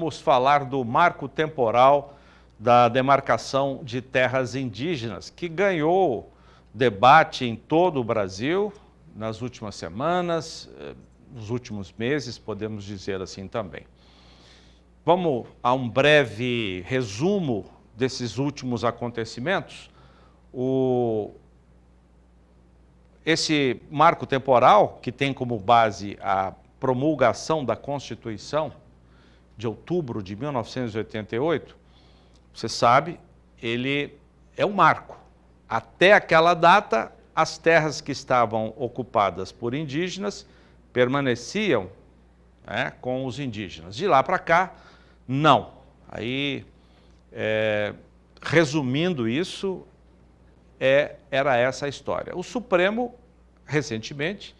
vamos falar do marco temporal da demarcação de terras indígenas, que ganhou debate em todo o Brasil nas últimas semanas, nos últimos meses, podemos dizer assim também. Vamos a um breve resumo desses últimos acontecimentos. Esse marco temporal, que tem como base a promulgação da Constituição de outubro de 1988, você sabe, ele é um marco. Até aquela data, as terras que estavam ocupadas por indígenas permaneciam, né, com os indígenas. De lá para cá, não. Aí, resumindo isso, era essa a história. O Supremo, recentemente,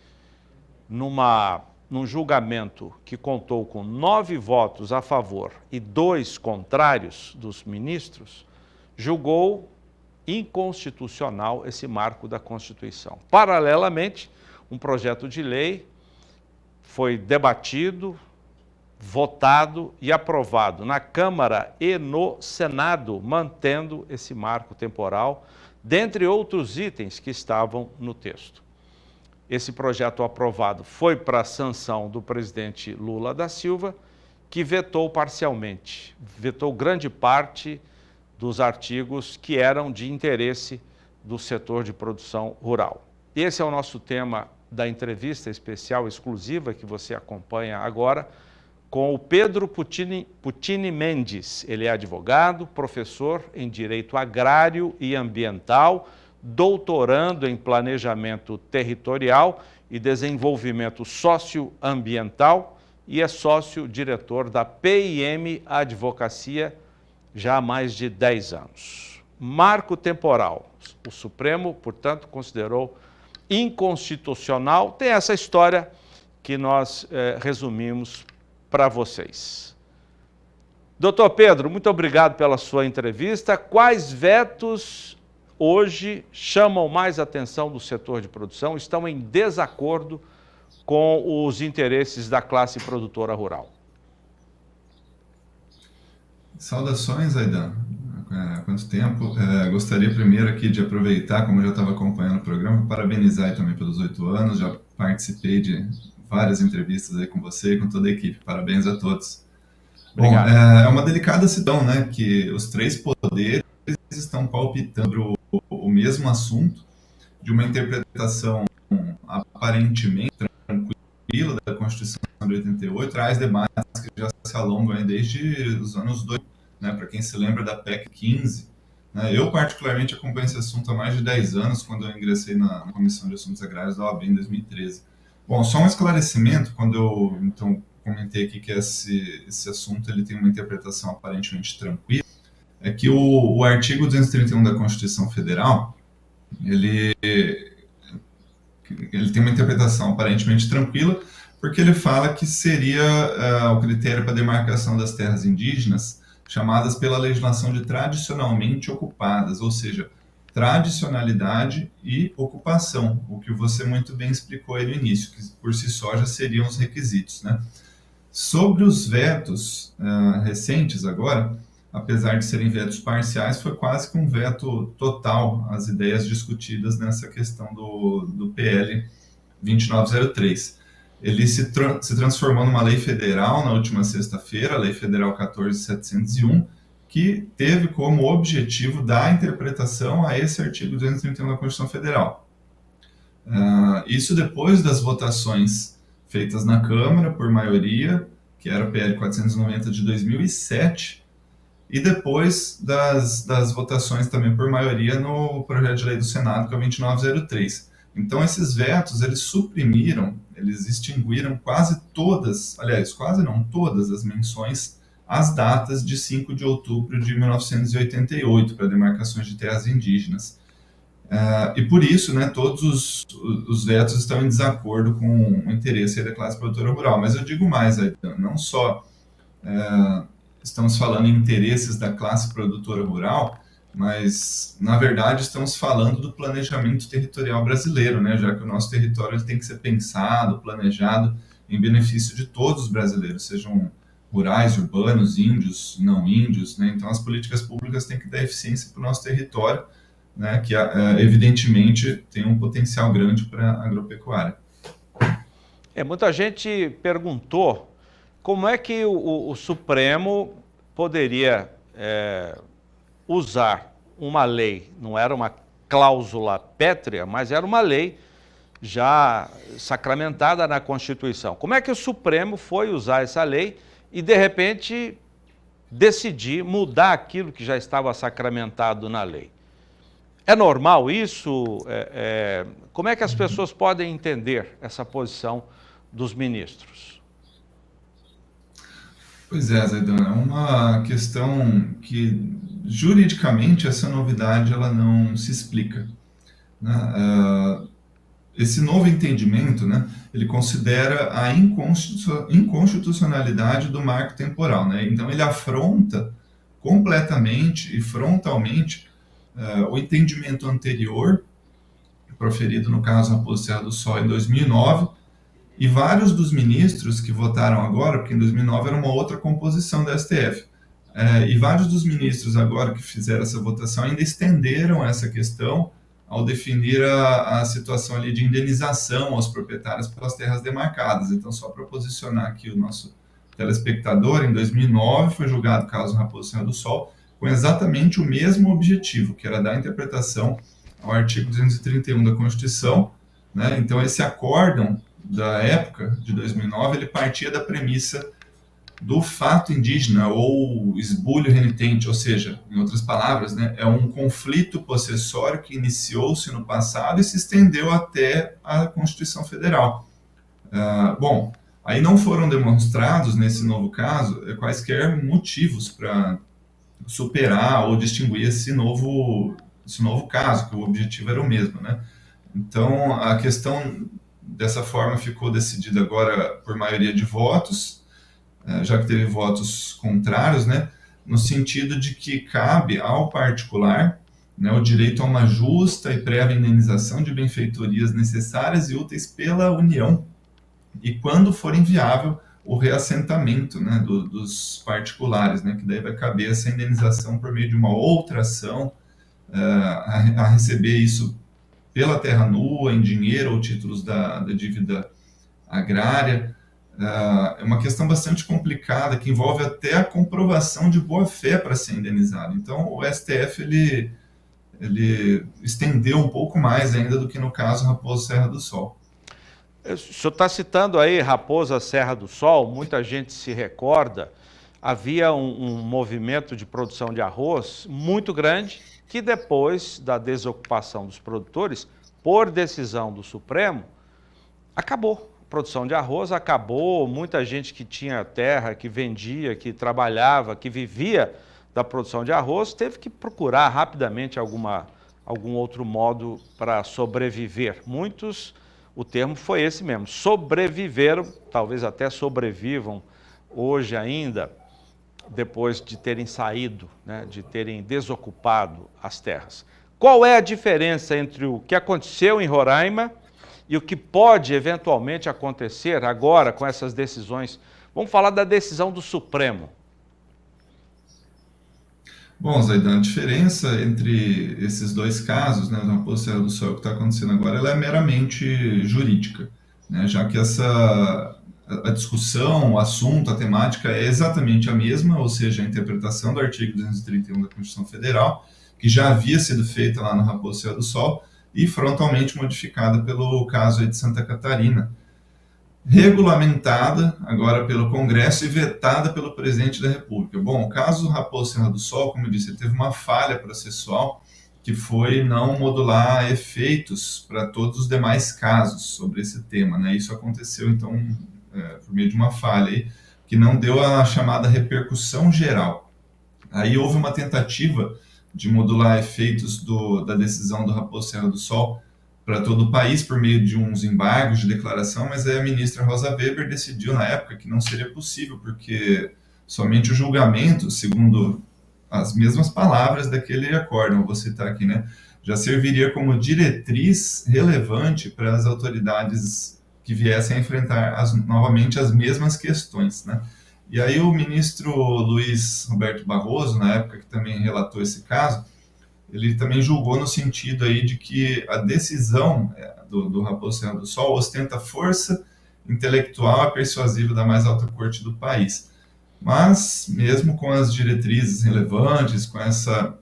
num julgamento que contou com 9 votos a favor e 2 contrários dos ministros, julgou inconstitucional esse marco da Constituição. Paralelamente, um projeto de lei foi debatido, votado e aprovado na Câmara e no Senado, mantendo esse marco temporal, dentre outros itens que estavam no texto. Esse projeto aprovado foi para a sanção do presidente Lula da Silva, que vetou parcialmente, vetou grande parte dos artigos que eram de interesse do setor de produção rural. Esse é o nosso tema da entrevista especial exclusiva que você acompanha agora com o Pedro Puccini Mendes. Ele é advogado, professor em Direito Agrário e Ambiental, doutorando em Planejamento Territorial e Desenvolvimento Socioambiental e é sócio-diretor da PIM Advocacia já há mais de 10 anos. Marco temporal. O Supremo, portanto, considerou inconstitucional. Tem essa história que nós resumimos para vocês. Doutor Pedro, muito obrigado pela sua entrevista. Quais vetos hoje chamam mais atenção do setor de produção, estão em desacordo com os interesses da classe produtora rural? Saudações, Aidan. Há quanto tempo? Gostaria primeiro aqui de aproveitar, como eu já estava acompanhando o programa, parabenizar também pelos 8 anos, já participei de várias entrevistas aí com você e com toda a equipe. Parabéns a todos. Obrigado. Bom, é uma delicada situação, né, que os 3 poderes estão palpitando o mesmo assunto, de uma interpretação aparentemente tranquila da Constituição de 88, traz debates que já se alongam desde os anos 2000, né, para quem se lembra da PEC 15. Né, eu particularmente acompanho esse assunto há mais de 10 anos, quando eu ingressei na Comissão de Assuntos Agrários da OAB em 2013. Bom, só um esclarecimento, quando eu então comentei aqui que esse assunto ele tem uma interpretação aparentemente tranquila, é que o artigo 231 da Constituição Federal, ele tem uma interpretação aparentemente tranquila, porque ele fala que seria o critério para demarcação das terras indígenas chamadas pela legislação de tradicionalmente ocupadas, ou seja, tradicionalidade e ocupação, o que você muito bem explicou aí no início, que por si só já seriam os requisitos, né? Sobre os vetos recentes agora, apesar de serem vetos parciais, foi quase que um veto total às ideias discutidas nessa questão do PL 2903. Ele se transformou numa lei federal na última sexta-feira, a Lei Federal 14.701, que teve como objetivo dar interpretação a esse artigo 231 da Constituição Federal. Isso depois das votações feitas na Câmara por maioria, que era o PL 490 de 2007, e depois das votações também por maioria no projeto de lei do Senado, que é o 2903. Então, esses vetos, eles suprimiram, eles extinguiram quase todas, aliás, quase não, todas as menções às datas de 5 de outubro de 1988, para demarcações de terras indígenas. E por isso, né, todos os vetos estão em desacordo com o interesse da classe produtora rural. Mas eu digo mais, Aidan, não só estamos falando em interesses da classe produtora rural, mas, na verdade, estamos falando do planejamento territorial brasileiro, né, já que o nosso território ele tem que ser pensado, planejado em benefício de todos os brasileiros, sejam rurais, urbanos, índios, não índios, né? Então as políticas públicas têm que dar eficiência para o nosso território, né? Que evidentemente tem um potencial grande para a agropecuária. Muita gente perguntou como é que o Supremo poderia usar uma lei, não era uma cláusula pétrea, mas era uma lei já sacramentada na Constituição. Como é que o Supremo foi usar essa lei e, de repente, decidir mudar aquilo que já estava sacramentado na lei? É normal isso? Como é que as pessoas podem entender essa posição dos ministros? Pois é, Zaidan, é uma questão que, juridicamente, essa novidade ela não se explica, né? Esse novo entendimento, né, ele considera a inconstitucionalidade do marco temporal, né? Então ele afronta completamente e frontalmente o entendimento anterior, proferido no caso Raposo Serra do Sol em 2009, e vários dos ministros que votaram agora, porque em 2009 era uma outra composição da STF, e vários dos ministros agora que fizeram essa votação ainda estenderam essa questão ao definir a situação ali de indenização aos proprietários pelas terras demarcadas. Então, só para posicionar aqui o nosso telespectador, em 2009 foi julgado o caso Raposo Serra do Sol com exatamente o mesmo objetivo, que era dar interpretação ao artigo 231 da Constituição, né? Então, esse acórdão da época, de 2009, ele partia da premissa do fato indígena ou esbulho renitente, ou seja, em outras palavras, né, é um conflito possessório que iniciou-se no passado e se estendeu até a Constituição Federal. Bom, aí não foram demonstrados, nesse novo caso, quaisquer motivos para superar ou distinguir esse novo caso, que o objetivo era o mesmo, né? Então, a questão, dessa forma, ficou decidida agora por maioria de votos, já que teve votos contrários, né, no sentido de que cabe ao particular, né, o direito a uma justa e prévia indenização de benfeitorias necessárias e úteis pela União, e quando for inviável, o reassentamento, né, dos particulares, né, que daí vai caber essa indenização por meio de uma outra ação, a receber isso pela terra nua, em dinheiro ou títulos da dívida agrária. É uma questão bastante complicada, que envolve até a comprovação de boa-fé para ser indenizado. Então, o STF ele estendeu um pouco mais ainda do que no caso Raposo Serra do Sol. O senhor está citando aí Raposa Serra do Sol, muita gente se recorda, havia um movimento de produção de arroz muito grande, que depois da desocupação dos produtores, por decisão do Supremo, acabou. A produção de arroz acabou, muita gente que tinha terra, que vendia, que trabalhava, que vivia da produção de arroz, teve que procurar rapidamente algum outro modo para sobreviver. Muitos, o termo foi esse mesmo, sobreviveram, talvez até sobrevivam hoje ainda, depois de terem saído, né, de terem desocupado as terras. Qual é a diferença entre o que aconteceu em Roraima e o que pode eventualmente acontecer agora com essas decisões? Vamos falar da decisão do Supremo. Bom, Zaidan, a diferença entre esses dois casos, né, do Raposo Serra do Sol e o que está acontecendo agora, ela é meramente jurídica, né, já que a discussão, o assunto, a temática é exatamente a mesma, ou seja, a interpretação do artigo 231 da Constituição Federal, que já havia sido feita lá no Raposo Serra do Sol, e frontalmente modificada pelo caso aí de Santa Catarina, regulamentada agora pelo Congresso e vetada pelo Presidente da República. Bom, o caso Raposo Serra do Sol, como eu disse, ele teve uma falha processual, que foi não modular efeitos para todos os demais casos sobre esse tema, né? Isso aconteceu, então, por meio de uma falha aí, que não deu a chamada repercussão geral. Aí houve uma tentativa de modular efeitos da decisão do Raposo Serra do Sol para todo o país por meio de uns embargos de declaração, mas aí a ministra Rosa Weber decidiu na época que não seria possível, porque somente o julgamento, segundo as mesmas palavras daquele acórdão, vou citar aqui, né, já serviria como diretriz relevante para as autoridades que viessem a enfrentar novamente as mesmas questões, né? E aí o ministro Luiz Roberto Barroso, na época que também relatou esse caso, ele também julgou no sentido aí de que a decisão do Raposo Serra do Sol ostenta força intelectual e persuasiva da mais alta corte do país. Mas, mesmo com as diretrizes relevantes, com essa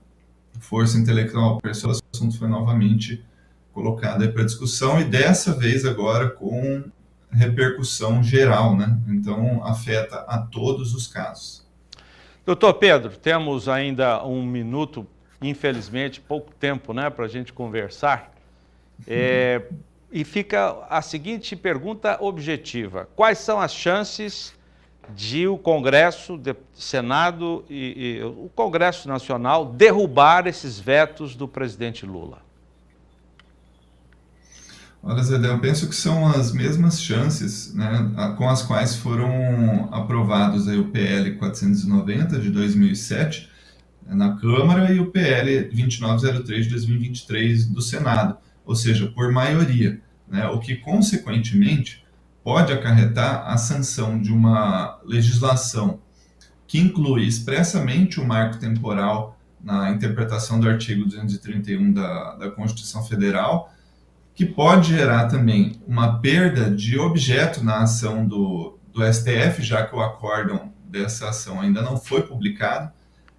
força intelectual persuasiva, o assunto foi novamente colocado para discussão e dessa vez agora com repercussão geral, né? Então afeta a todos os casos. Doutor Pedro, temos ainda um minuto, infelizmente, pouco tempo, né, para a gente conversar. E fica a seguinte pergunta objetiva: quais são as chances de o Congresso, Senado e o Congresso Nacional derrubar esses vetos do presidente Lula? Olha, Zé, eu penso que são as mesmas chances, né, com as quais foram aprovados aí o PL 490 de 2007 na Câmara e o PL 2903 de 2023 do Senado, ou seja, por maioria, né, o que consequentemente pode acarretar a sanção de uma legislação que inclui expressamente o marco temporal na interpretação do artigo 231 da Constituição Federal, que pode gerar também uma perda de objeto na ação do STF, já que o acórdão dessa ação ainda não foi publicado,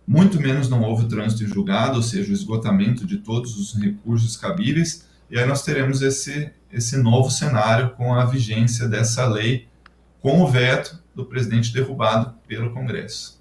muito menos não houve o trânsito em julgado, ou seja, o esgotamento de todos os recursos cabíveis, e aí nós teremos esse novo cenário com a vigência dessa lei, com o veto do presidente derrubado pelo Congresso.